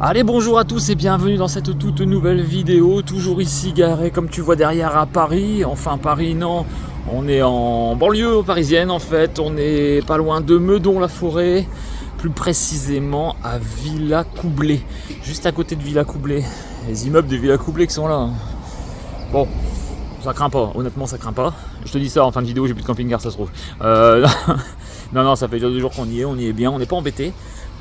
Allez, bonjour à tous et bienvenue dans cette toute nouvelle vidéo, toujours ici garé comme tu vois derrière à Paris, enfin Paris non, on est en banlieue parisienne en fait, on est pas loin de Meudon-la-Forêt, plus précisément à Villacoublay, juste à côté de Villacoublay, les immeubles de Villacoublay qui sont là. Bon, ça craint pas, honnêtement ça craint pas, je te dis ça en fin de vidéo, j'ai plus de camping-car ça se trouve. Non, ça fait déjà 2 jours qu'on y est bien, on n'est pas embêté.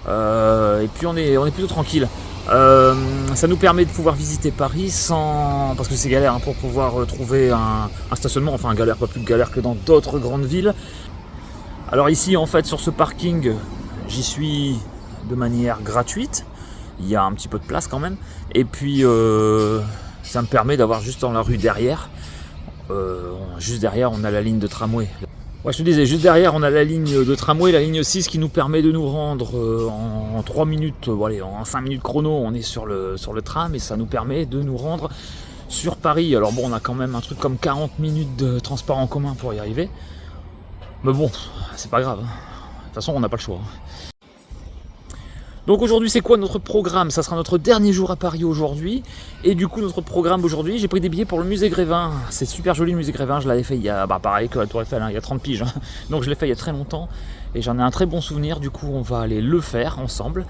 Et puis on est plutôt tranquille. Ça nous permet de pouvoir visiter Paris sans... parce que c'est galère hein, pour pouvoir trouver un stationnement, enfin galère, pas plus de galère que dans d'autres grandes villes. Alors ici en fait sur ce parking j'y suis de manière gratuite, il y a un petit peu de place quand même, et puis ça me permet d'avoir juste dans la rue derrière, juste derrière on a la ligne de tramway. Ouais, je te disais, juste derrière on a la ligne de tramway, la ligne 6 qui nous permet de nous rendre en 3 minutes, allez, en 5 minutes chrono on est sur le tram et ça nous permet de nous rendre sur Paris. Alors bon, on a quand même un truc comme 40 minutes de transport en commun pour y arriver, mais bon, c'est pas grave, de toute façon on n'a pas le choix. Donc aujourd'hui c'est quoi notre programme? Ça sera notre dernier jour à Paris aujourd'hui. Et du coup notre programme aujourd'hui, j'ai pris des billets pour le musée Grévin. C'est super joli le musée Grévin, je l'avais fait il y a, pareil que la Tour Eiffel, hein, il y a 30 piges. Hein. Donc je l'ai fait il y a très longtemps. Et j'en ai un très bon souvenir, du coup on va aller le faire ensemble.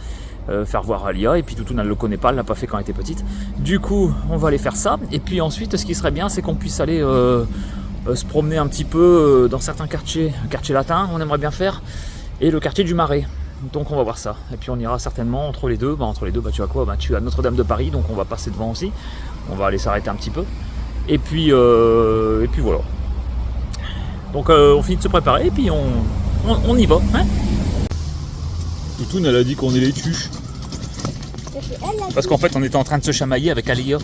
Faire voir Alia, et puis Toutoune elle ne le connaît pas, elle l'a pas fait quand elle était petite. Du coup on va aller faire ça. Et puis ensuite ce qui serait bien c'est qu'on puisse aller se promener un petit peu dans certains quartiers. Le quartier latin on aimerait bien faire. Et le quartier du Marais. Donc on va voir ça, et puis on ira certainement entre les deux, tu as quoi, tu as Notre-Dame de Paris, donc on va passer devant aussi, on va aller s'arrêter un petit peu, et puis voilà. Donc on finit de se préparer, et puis on y va, hein. Toutoune elle a dit qu'on est les tuches, parce qu'en fait on était en train de se chamailler avec Alia.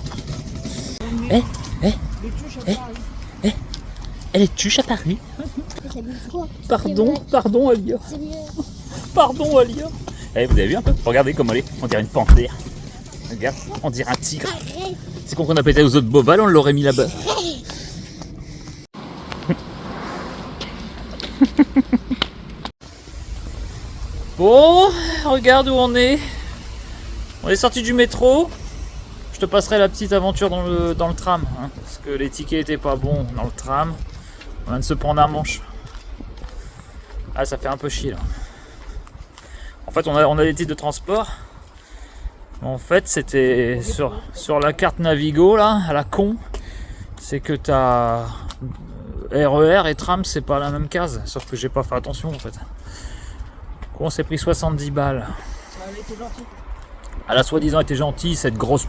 Elle est tuche à Paris. Pardon Alia. Pardon Alia. Eh, vous avez vu un peu? Regardez comme elle est, on dirait une panthère. Regarde, on dirait un tigre. C'est qu'on a pété aux autres bovales, on l'aurait mis là-bas. Bon, regarde où on est. On est sorti du métro. Je te passerai la petite aventure dans le tram, hein, parce que les tickets étaient pas bons dans le tram. On vient de se prendre un manche. Ah, ça fait un peu chier là. En fait, on a des titres de transport. En fait, c'était sur la carte Navigo, là, à la con. C'est que t'as RER et tram, c'est pas la même case. Sauf que j'ai pas fait attention, en fait. On s'est pris 70 balles. Elle était gentille. Elle a soi-disant été gentille, cette grosse...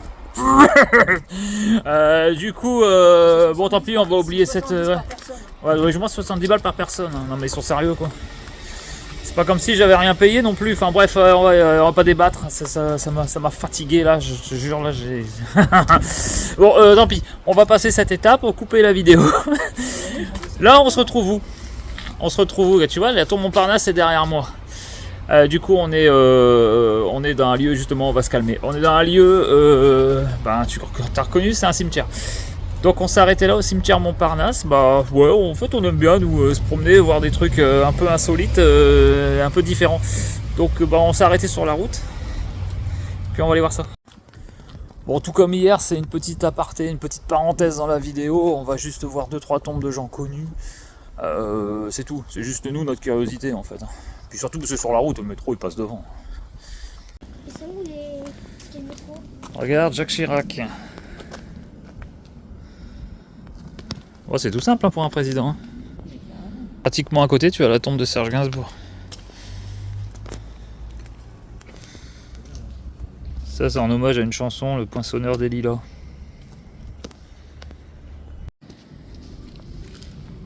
du coup, bon, tant pis, on va oublier cette... ouais, je pense 70 balles par personne. Non, mais ils sont sérieux, quoi. C'est pas comme si j'avais rien payé non plus, enfin bref, on va pas débattre, ça m'a fatigué là, je te jure là j'ai... Bon, tant pis, on va passer cette étape, on va couper la vidéo. Là on se retrouve où? On se retrouve où? Tu vois, la tour Montparnasse est derrière moi. Du coup on est dans un lieu, justement on va se calmer, on est dans un lieu, tu as reconnu, c'est un cimetière. Donc on s'est arrêté là au cimetière Montparnasse, ouais, en fait on aime bien nous se promener, voir des trucs un peu insolites, un peu différents. Donc on s'est arrêté sur la route, puis on va aller voir ça. Bon, tout comme hier, c'est une petite aparté, une petite parenthèse dans la vidéo, on va juste voir 2-3 tombes de gens connus. C'est tout, c'est juste nous, notre curiosité en fait. Puis surtout parce que sur la route, le métro il passe devant. Ils sont où les métros? Regarde, Jacques Chirac. Oh, c'est tout simple hein, pour un président. Hein. Pratiquement à côté, tu as la tombe de Serge Gainsbourg. Ça, c'est en hommage à une chanson, Le Poinçonneur des Lilas.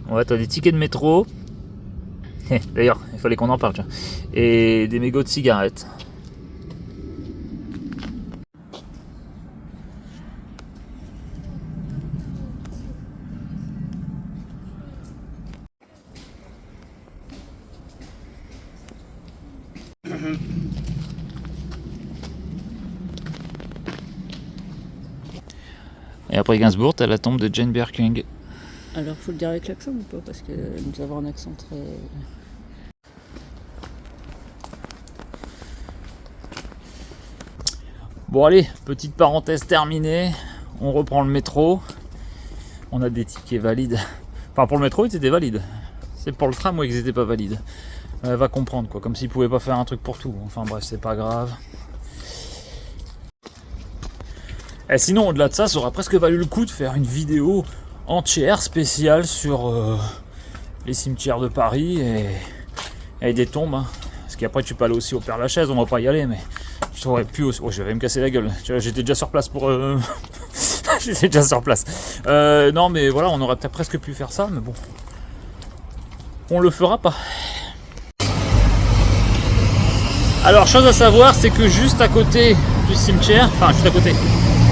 Ouais, t'as des tickets de métro. D'ailleurs, il fallait qu'on en parle. Et des mégots de cigarettes. Et après Gainsbourg, t'as la tombe de Jane Birkin. Alors, faut le dire avec l'accent ou pas? Parce que nous avons un accent très... Bon allez, petite parenthèse terminée, on reprend le métro. On a des tickets valides. Enfin pour le métro ils étaient valides. C'est pour le tram où ils n'étaient pas valides. Elle va comprendre quoi, comme s'ils pouvaient pas faire un truc pour tout. Enfin bref, c'est pas grave. Et sinon au-delà de ça, ça aura presque valu le coup de faire une vidéo entière spéciale sur les cimetières de Paris et des tombes. Hein. Parce qu'après tu peux aller aussi au Père-Lachaise, on va pas y aller mais... J'aurais pu aussi... Oh, je vais me casser la gueule. J'étais déjà sur place pour... J'étais déjà sur place. Non, mais voilà, on aurait peut-être presque pu faire ça, mais bon. On le fera pas. Alors, chose à savoir, c'est que juste à côté du cimetière, enfin, juste à côté,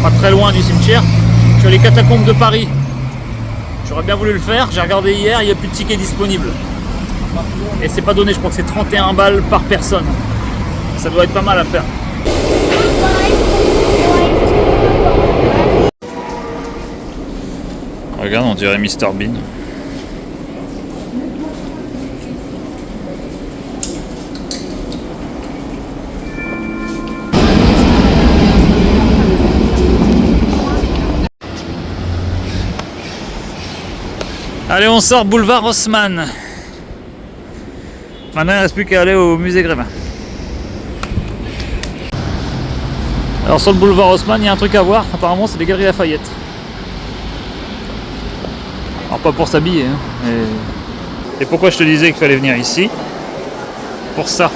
pas très loin du cimetière, tu as les catacombes de Paris. J'aurais bien voulu le faire. J'ai regardé hier, il n'y a plus de tickets disponibles. Et c'est pas donné, je crois que c'est 31 balles par personne. Ça doit être pas mal à faire. Regarde, on dirait Mr Bean. Allez, on sort boulevard Haussmann. Maintenant, il ne reste plus qu'à aller au musée Grévin. Alors sur le boulevard Haussmann, il y a un truc à voir, apparemment c'est les Galeries Lafayette. Alors pas pour s'habiller, hein, mais... Et pourquoi je te disais qu'il fallait venir ici? Pour ça.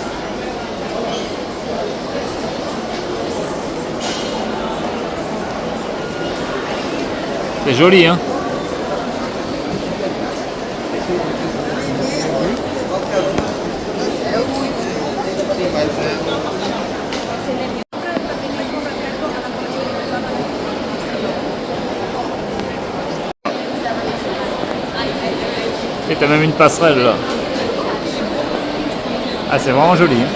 C'est joli, hein. Et t'as même une passerelle là. Ah, c'est vraiment joli. Hein.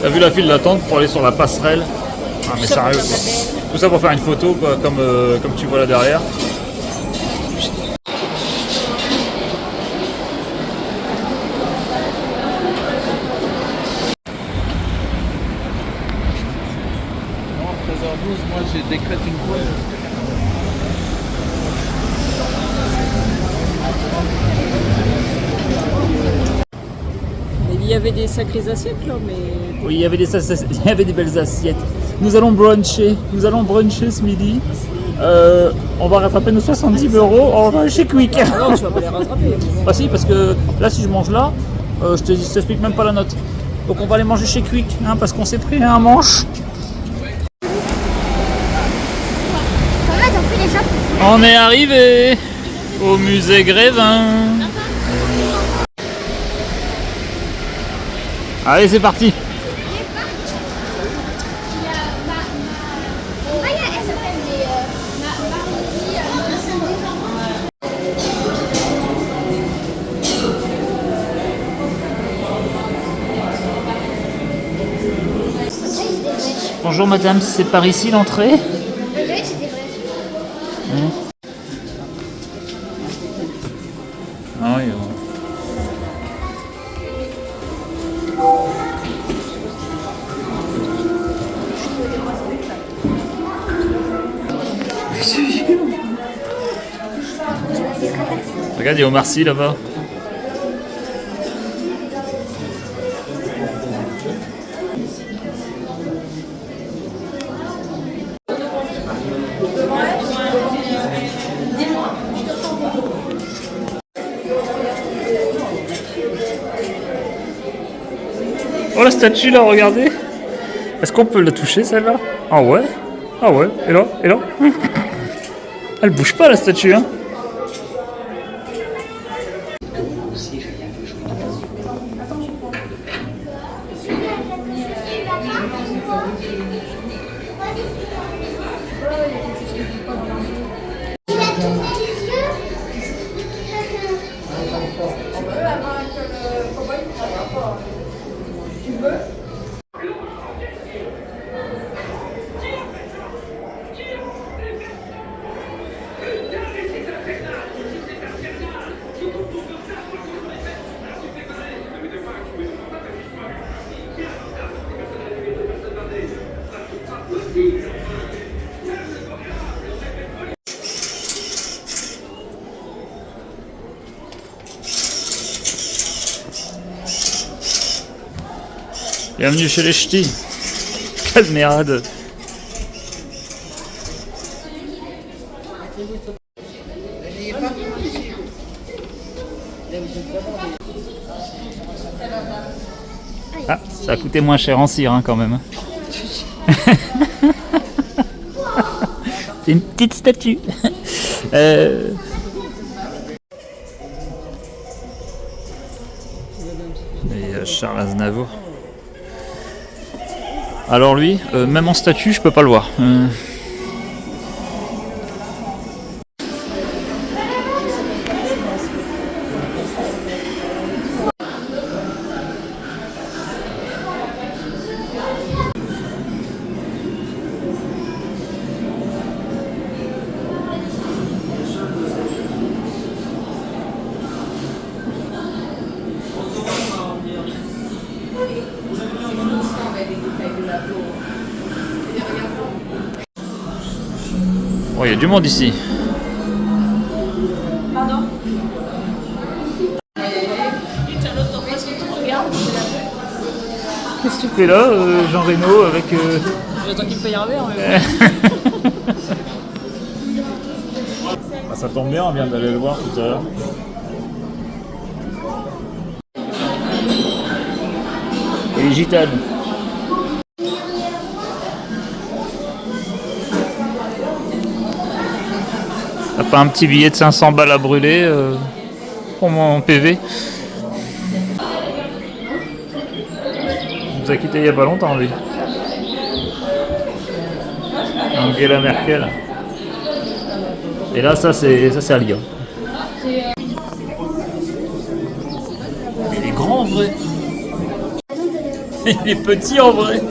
T'as vu la file d'attente pour aller sur la passerelle? Ah mais sérieux quoi. Tout ça pour faire une photo quoi, comme tu vois là derrière. Moi j'ai décrété une pause. Il y avait des sacrées assiettes là, mais. Oui, il y avait des belles assiettes. Nous allons bruncher ce midi. On va rattraper nos 70 €. On va chez Quick. Ah non, tu vas pas les rattraper. Bah si, parce que là, si je mange là, je t'explique même pas la note. Donc on va aller manger chez Quick, hein, parce qu'on s'est pris un manche. On est arrivé au musée Grévin. Allez, c'est parti. Bonjour madame, c'est par ici l'entrée? Ah oui, regarde, il y a Omar Sy là-bas. Oh la statue là, regardez. Est-ce qu'on peut la toucher celle-là? Ah ouais. Ah ouais, et là, et là. Elle bouge pas la statue, hein. Bienvenue chez les ch'tis. Calmérade. Ah, ça a coûté moins cher en cire hein, quand même. C'est une petite statue. Et Charles Aznavour. Alors lui, même en statue, je peux pas le voir. Oh, il y a du monde ici. Pardon? Qu'est-ce que tu fais là, Jean Reno, avec... J'attends qu'il me paye un verre, mais... Ah, ça tombe bien, on vient d'aller le voir tout à l'heure. Et les gitanes. T'as pas un petit billet de 500 balles à brûler pour mon PV? Il nous a quitté il y a pas longtemps lui. Angela Merkel. Et là ça c'est à Lyon. Il est grand en vrai. Il est petit en vrai.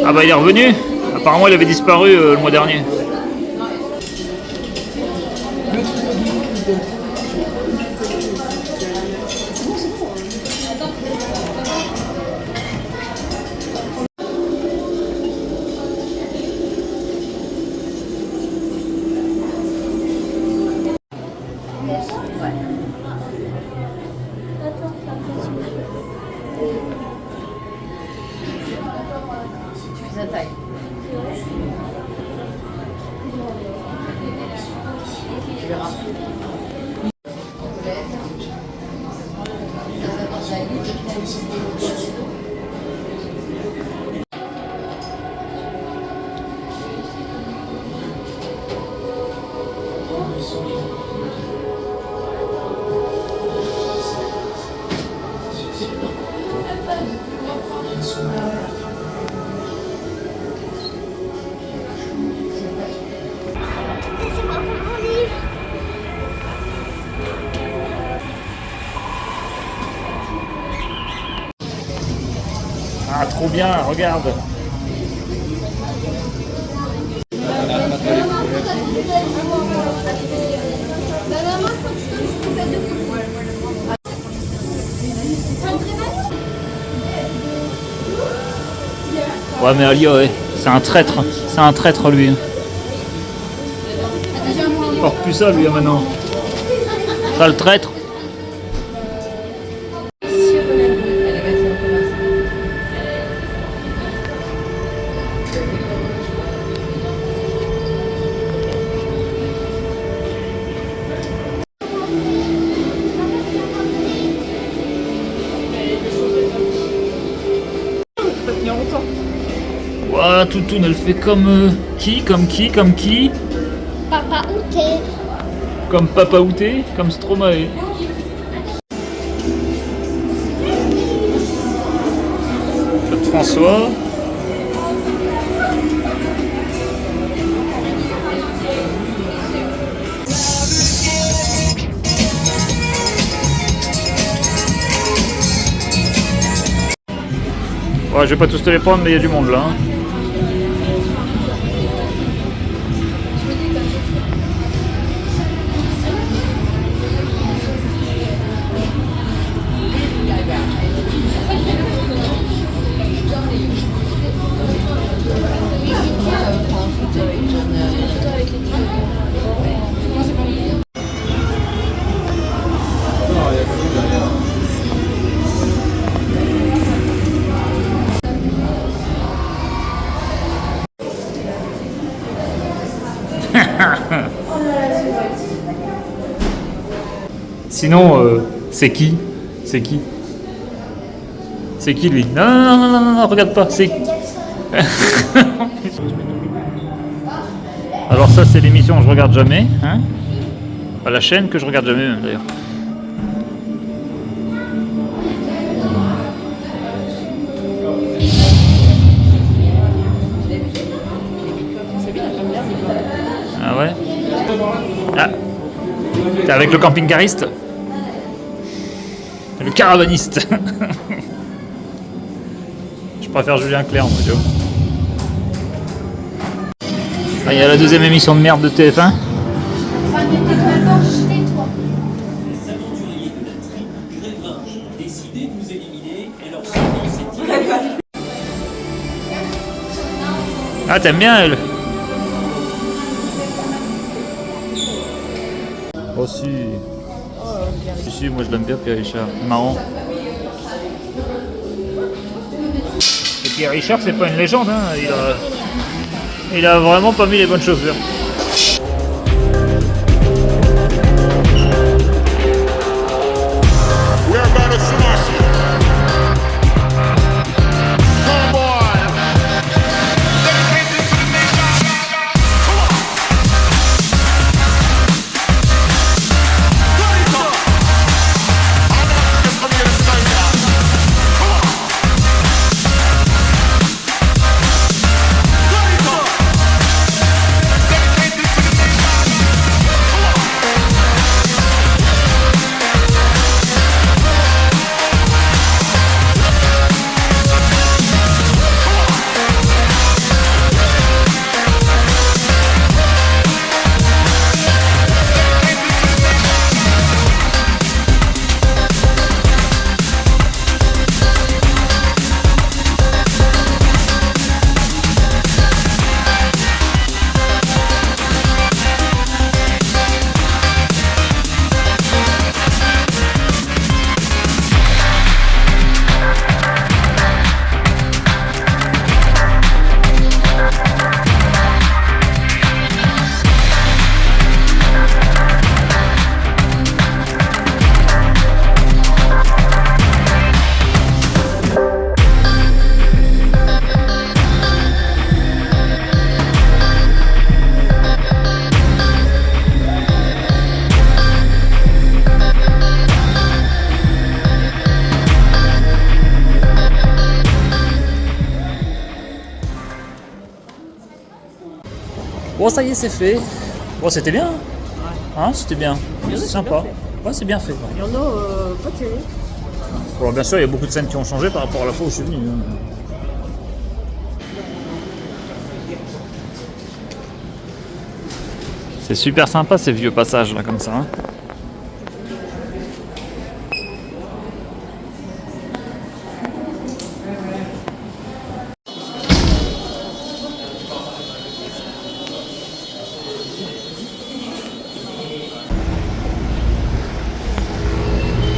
Ah bah il est revenu. Apparemment il avait disparu le mois dernier. Sa taille. Tu verras. Ah trop bien, regarde. Ouais mais Ali, ouais, c'est un traître lui. Il porte plus ça lui maintenant. Ça le traître. Ouah, Toutoune, elle fait comme qui? Papa Outé. Comme Papa Outé, comme Stromae. Claude François. Ouais, je vais pas tous te les prendre, mais il y a du monde là. Hein. Sinon, c'est qui? C'est qui? C'est qui lui? Non, non, non, non, non, non, regarde pas. C'est. Alors ça, c'est l'émission que je regarde jamais, hein? Pas la chaîne que je regarde jamais même d'ailleurs. Ah ouais? Ah! T'es avec le camping-cariste? Le caravaniste. Je préfère Julien Clerc, moi, tu vois. Ah, il y a la deuxième émission de merde de TF1. Enfin, tais-toi. Les aventuriers de la tribu Grévin ont décidé de nous éliminer et leur sortie s'est Ah, t'aimes bien elle? Oh si. Si, moi je l'aime bien Pierre Richard. Marrant. Et Pierre Richard, c'est pas une légende, hein. Il a vraiment pas mis les bonnes chaussures. Bon, ça y est, c'est fait. Bon, c'était bien. Hein, c'était bien. C'est sympa. Ouais, c'est bien fait. Il y en a pas terrible. Bon, bien sûr, il y a beaucoup de scènes qui ont changé par rapport à la fois où je suis venu. C'est super sympa ces vieux passages là comme ça. Hein.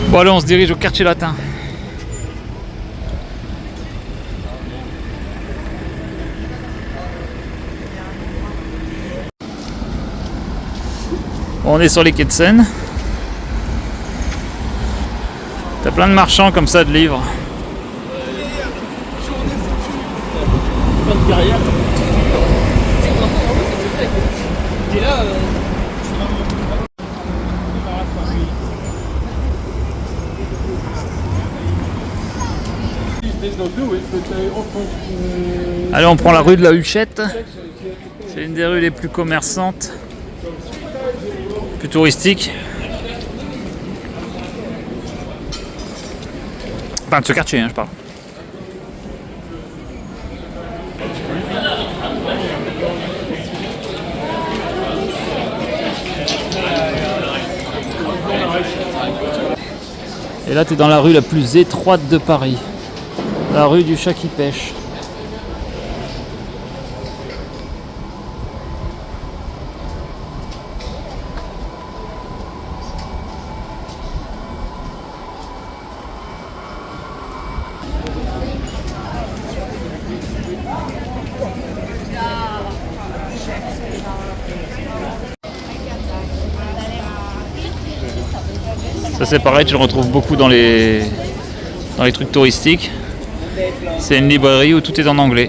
Bon allez, on se dirige au quartier latin. On est sur les quais de Seine. T'as plein de marchands comme ça de livres. Fin de carrière. Et là, Allez, on prend la rue de la Huchette. C'est une des rues les plus commerçantes, plus touristiques. Enfin, de ce quartier, hein, je parle. Et là, tu es dans la rue la plus étroite de Paris. La rue du chat qui pêche. Ça c'est pareil, tu le retrouves beaucoup dans les trucs touristiques. C'est une librairie où tout est en anglais.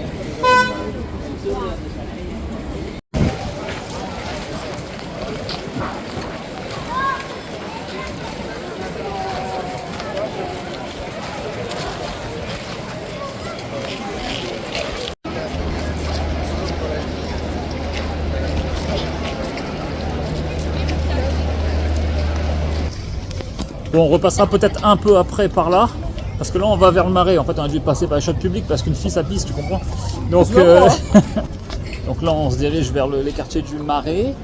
Bon, on repassera peut-être un peu après par là, parce que là on va vers le Marais. En fait, on a dû passer par les chiottes publiques parce qu'une fille ça pisse, tu comprends? Donc, donc là on se dirige vers les quartiers du Marais.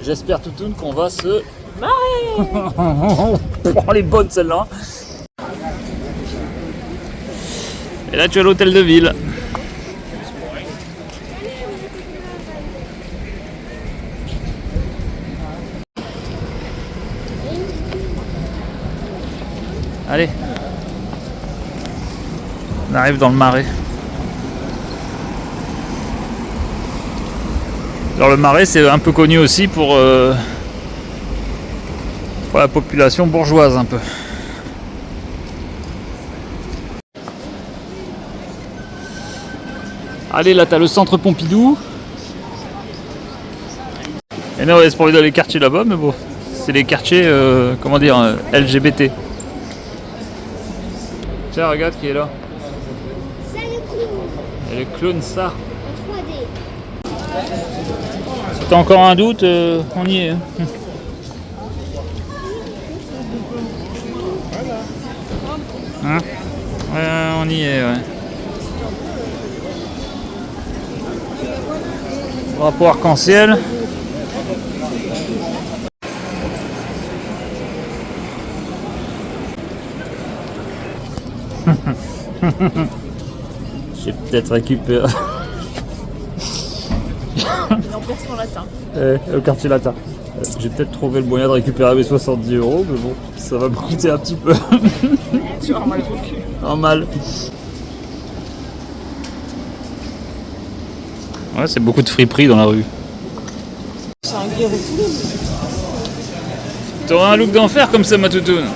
J'espère Toutoune qu'on va se marrer. Oh, elle est bonne celle-là. Et là tu as l'hôtel de ville. Allez, on arrive dans le Marais. Alors le Marais c'est un peu connu aussi pour la population bourgeoise un peu. Allez, là t'as le centre Pompidou. Et non, c'est pour aller dans les quartiers là-bas, mais bon, c'est les quartiers, comment dire, LGBT. Tiens, regarde qui est là. C'est le clown Et le clown, ça. en 3D. Si t'as encore un doute, on y est. Hein? Ouais, on y est, ouais. Drapeau arc-en-ciel. J'ai peut-être récupéré. L'emplacement latin. Au quartier latin. J'ai peut-être trouvé le moyen de récupérer mes 70 €, mais bon, ça va me coûter un petit peu. Tu vas mal au cul. Normal. Ouais, c'est beaucoup de friperies dans la rue. C'est un guerre fou. T'auras un look d'enfer comme ça, ma toutoune.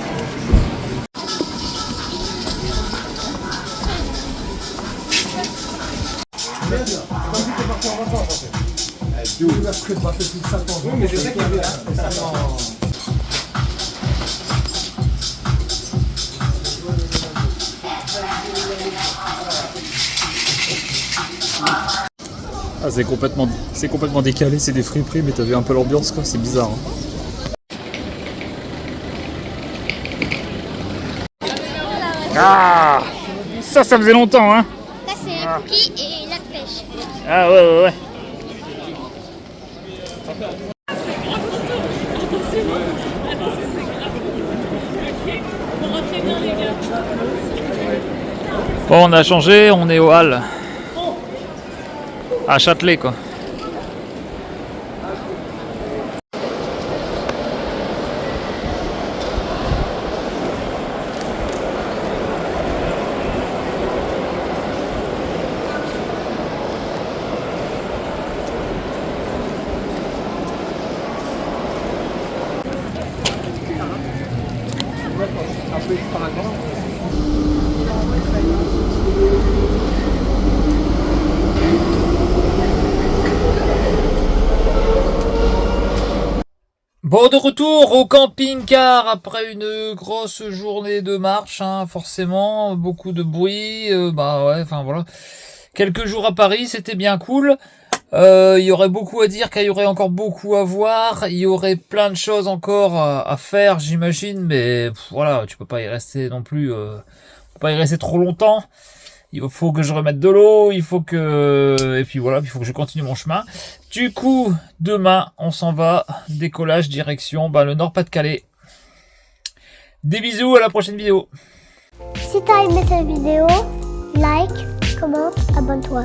Ah, c'est complètement décalé, c'est des friperies, mais t'as vu un peu l'ambiance quoi, c'est bizarre. Hein. Ah, ça faisait longtemps, hein. Là, c'est cookie et la pêche. Ah ouais. Bon, on a changé, on est au Halles. À Châtelet quoi. Bon, de retour au camping-car après une grosse journée de marche, hein, forcément, beaucoup de bruit, bah ouais, enfin voilà. Quelques jours à Paris, c'était bien cool. Il y aurait beaucoup à dire, qu'il y aurait encore beaucoup à voir, il y aurait plein de choses encore à faire, j'imagine, mais voilà, tu peux pas y rester non plus, pas y rester trop longtemps. Il faut que je remette de l'eau, il faut que... Et puis voilà, il faut que je continue mon chemin. Du coup, demain, on s'en va. Décollage, direction le Nord-Pas-de-Calais. Des bisous, à la prochaine vidéo. Si t'as aimé cette vidéo, like, commente, abonne-toi.